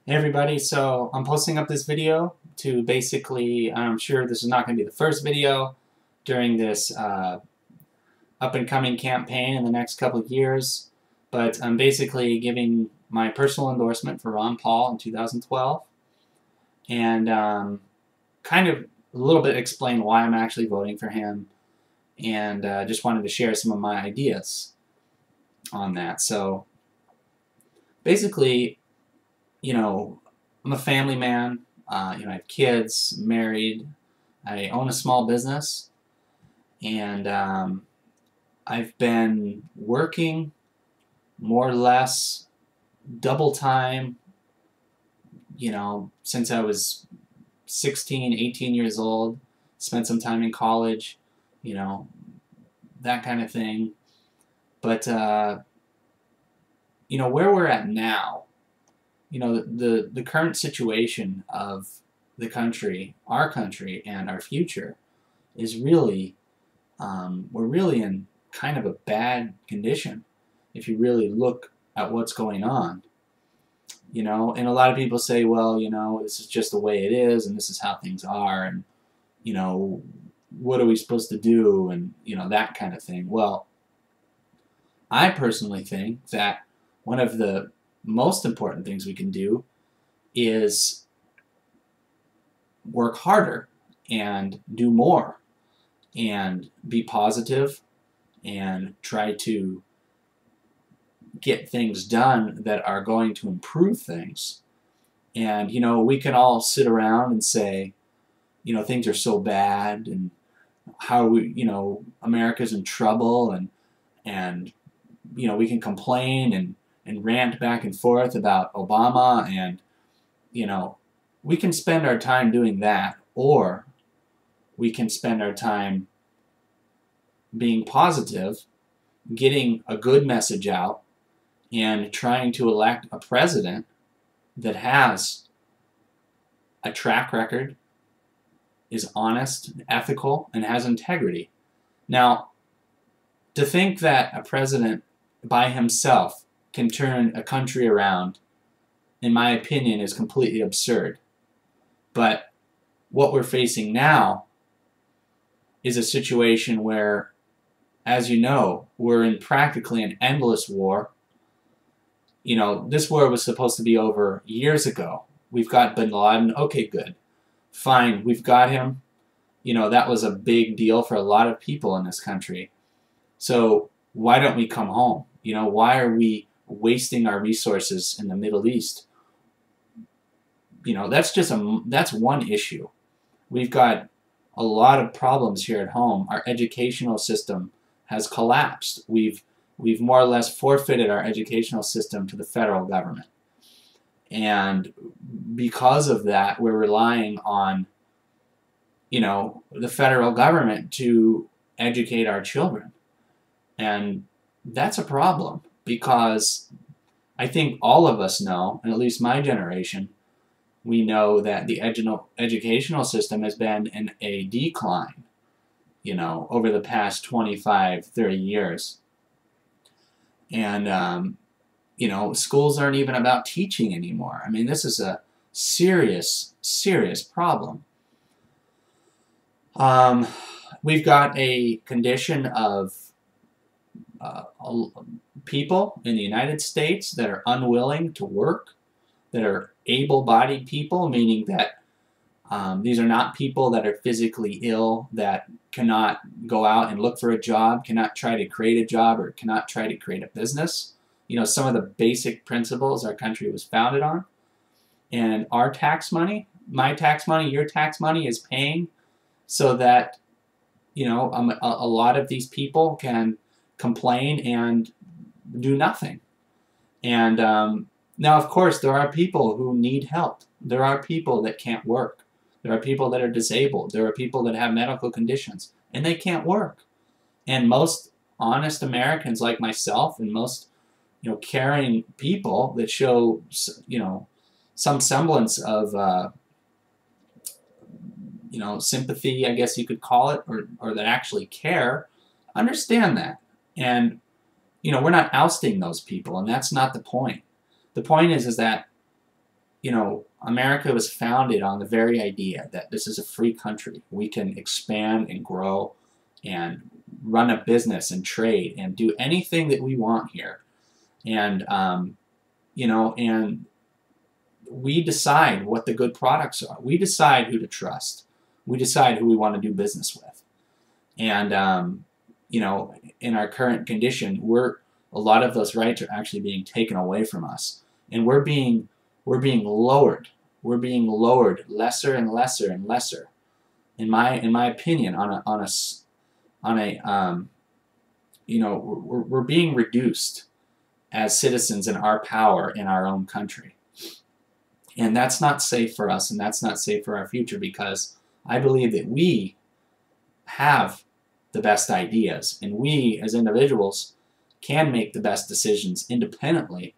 Hey everybody, so I'm posting up this video to basically, I'm sure this is not going to be the first video during this up-and-coming campaign in the next couple of years, but I'm basically giving my personal endorsement for Ron Paul in 2012 and kind of a little bit explain why I'm actually voting for him, and just wanted to share some of my ideas on that. So basically, I'm a family man. I have kids, married. I own a small business, and I've been working more or less double time, since I was 16, 18 years old. Spent some time in college, you know, that kind of thing. But, where we're at now, the current situation of the country, our country, and our future is really, we're really in kind of a bad condition if you really look at what's going on. And a lot of people say, well, this is just the way it is, and this is how things are, and, what are we supposed to do, and, that kind of thing. Well, I personally think that one of the most important things we can do is work harder and do more and be positive and try to get things done that are going to improve things. And, we can all sit around and say, things are so bad, and how America's in trouble, and we can complain and rant back and forth about Obama, and, we can spend our time doing that, or we can spend our time being positive, getting a good message out, and trying to elect a president that has a track record, is honest, ethical, and has integrity. Now, to think that a president by himself can turn a country around, in my opinion, is completely absurd. But what we're facing now is a situation where, as you know, we're in practically an endless war. This war was supposed to be over years ago. We've got bin Laden. Okay, good. Fine, we've got him. That was a big deal for a lot of people in this country. So why don't we come home? Why are we wasting our resources in the Middle East? That's one issue. We've got a lot of problems here at home. Our educational system has collapsed. We've more or less forfeited our educational system to the federal government. And because of that, we're relying on, the federal government to educate our children. And that's a problem, because I think all of us know, and at least my generation, we know that the educational system has been in a decline, over the past 25, 30 years. And, schools aren't even about teaching anymore. I mean, this is a serious, serious problem. We've got a condition of people in the United States that are unwilling to work, that are able-bodied people, meaning that these are not people that are physically ill, that cannot go out and look for a job, cannot try to create a job, or cannot try to create a business. Some of the basic principles our country was founded on. And our tax money, my tax money, your tax money, is paying so that, a lot of these people can complain and do nothing. And now, of course, there are people who need help. There are people that can't work. There are people that are disabled. There are people that have medical conditions, and they can't work. And most honest Americans like myself, and most, caring people that show, some semblance of, sympathy, I guess you could call it, or that actually care, understand that. And, we're not ousting those people, and that's not the point. The point is that America was founded on the very idea that this is a free country. We can expand and grow and run a business and trade and do anything that we want here. And, and we decide what the good products are. We decide who to trust. We decide who we want to do business with. And, in our current condition, a lot of those rights are actually being taken away from us. And we're being lowered. We're being lowered lesser and lesser and lesser, in my opinion, we're being reduced as citizens in our power in our own country. And that's not safe for us, and that's not safe for our future, because I believe that we have the best ideas, and we as individuals can make the best decisions independently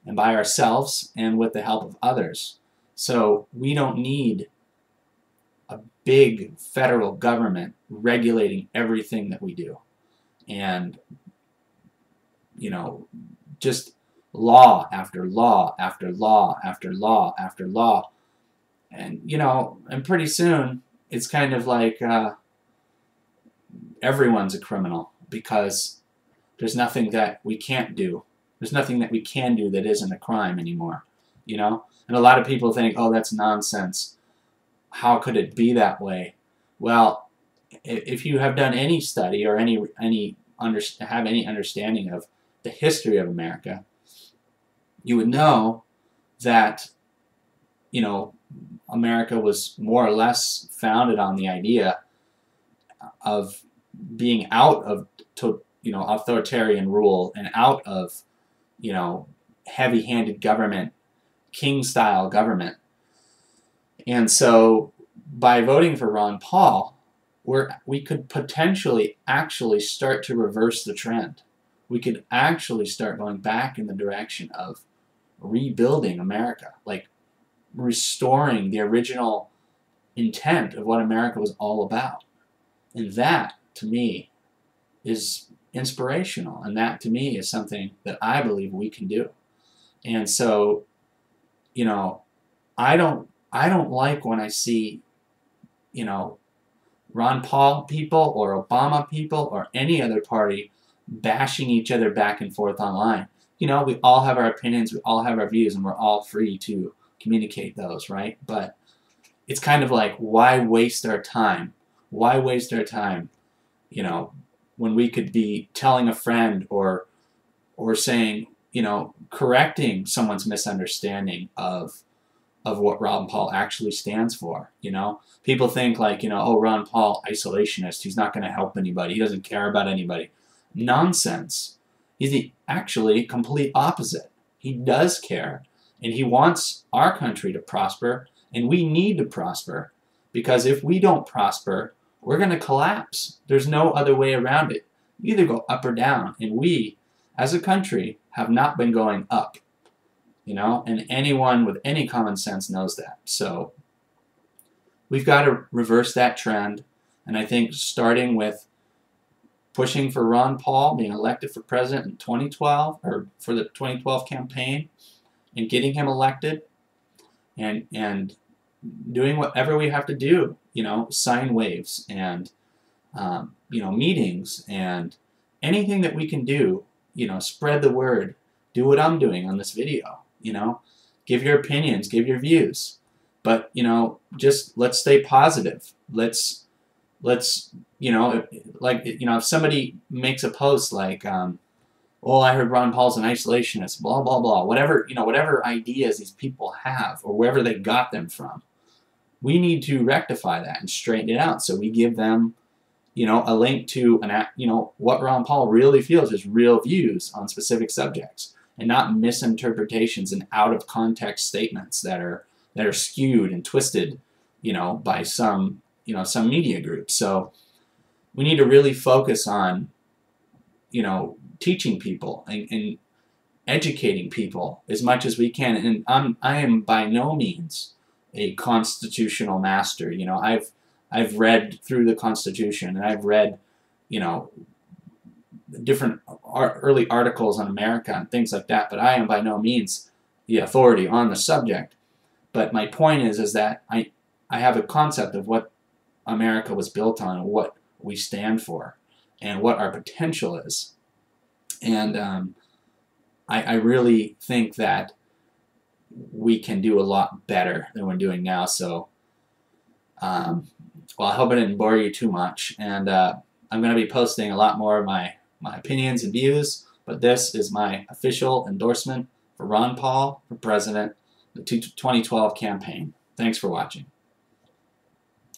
and by ourselves and with the help of others. So we don't need a big federal government regulating everything that we do. And, just law after law after law after law after law. And, and pretty soon it's kind of like everyone's a criminal, because there's nothing that we can't do. There's nothing that we can do that isn't a crime anymore, And a lot of people think, oh, that's nonsense. How could it be that way? Well, if you have done any study or have any understanding of the history of America, you would know that, America was more or less founded on the idea of being out of authoritarian rule and out of heavy-handed government, king-style government. And so by voting for Ron Paul, we could potentially actually start to reverse the trend. We could actually start going back in the direction of rebuilding America, like restoring the original intent of what America was all about. And that, to me, is inspirational, and that, to me, is something that I believe we can do. And so, I don't like when I see, Ron Paul people or Obama people or any other party bashing each other back and forth online. We all have our opinions, we all have our views, and we're all free to communicate those, right? But it's kind of like, why waste our time? Why waste our time, when we could be telling a friend or saying, correcting someone's misunderstanding of what Ron Paul actually stands for, People think like, oh, Ron Paul, isolationist, he's not going to help anybody, he doesn't care about anybody. Nonsense. He's the actually complete opposite. He does care, and he wants our country to prosper, and we need to prosper, because if we don't prosper, we're going to collapse. There's no other way around it. You either go up or down, and we, as a country, have not been going up, and anyone with any common sense knows that. So we've got to reverse that trend, and I think starting with pushing for Ron Paul being elected for president in 2012, or for the 2012 campaign, and getting him elected, and doing whatever we have to do, sign waves and, meetings and anything that we can do, spread the word, do what I'm doing on this video, give your opinions, give your views, but, just let's stay positive. Let's if somebody makes a post like, oh, I heard Ron Paul's an isolationist, blah, blah, blah, whatever ideas these people have or wherever they got them from, we need to rectify that and straighten it out. So we give them, a link to what Ron Paul really feels, his real views on specific subjects, and not misinterpretations and out of context statements that are skewed and twisted, by some media groups. So we need to really focus on, teaching people and educating people as much as we can. And I am by no means a constitutional master. I've read through the Constitution, and I've read, different early articles on America and things like that, but I am by no means the authority on the subject. But my point is that I have a concept of what America was built on and what we stand for and what our potential is. And I really think that we can do a lot better than we're doing now. So, well, I hope I didn't bore you too much. And I'm going to be posting a lot more of my opinions and views. But this is my official endorsement for Ron Paul for president, the 2012 campaign. Thanks for watching.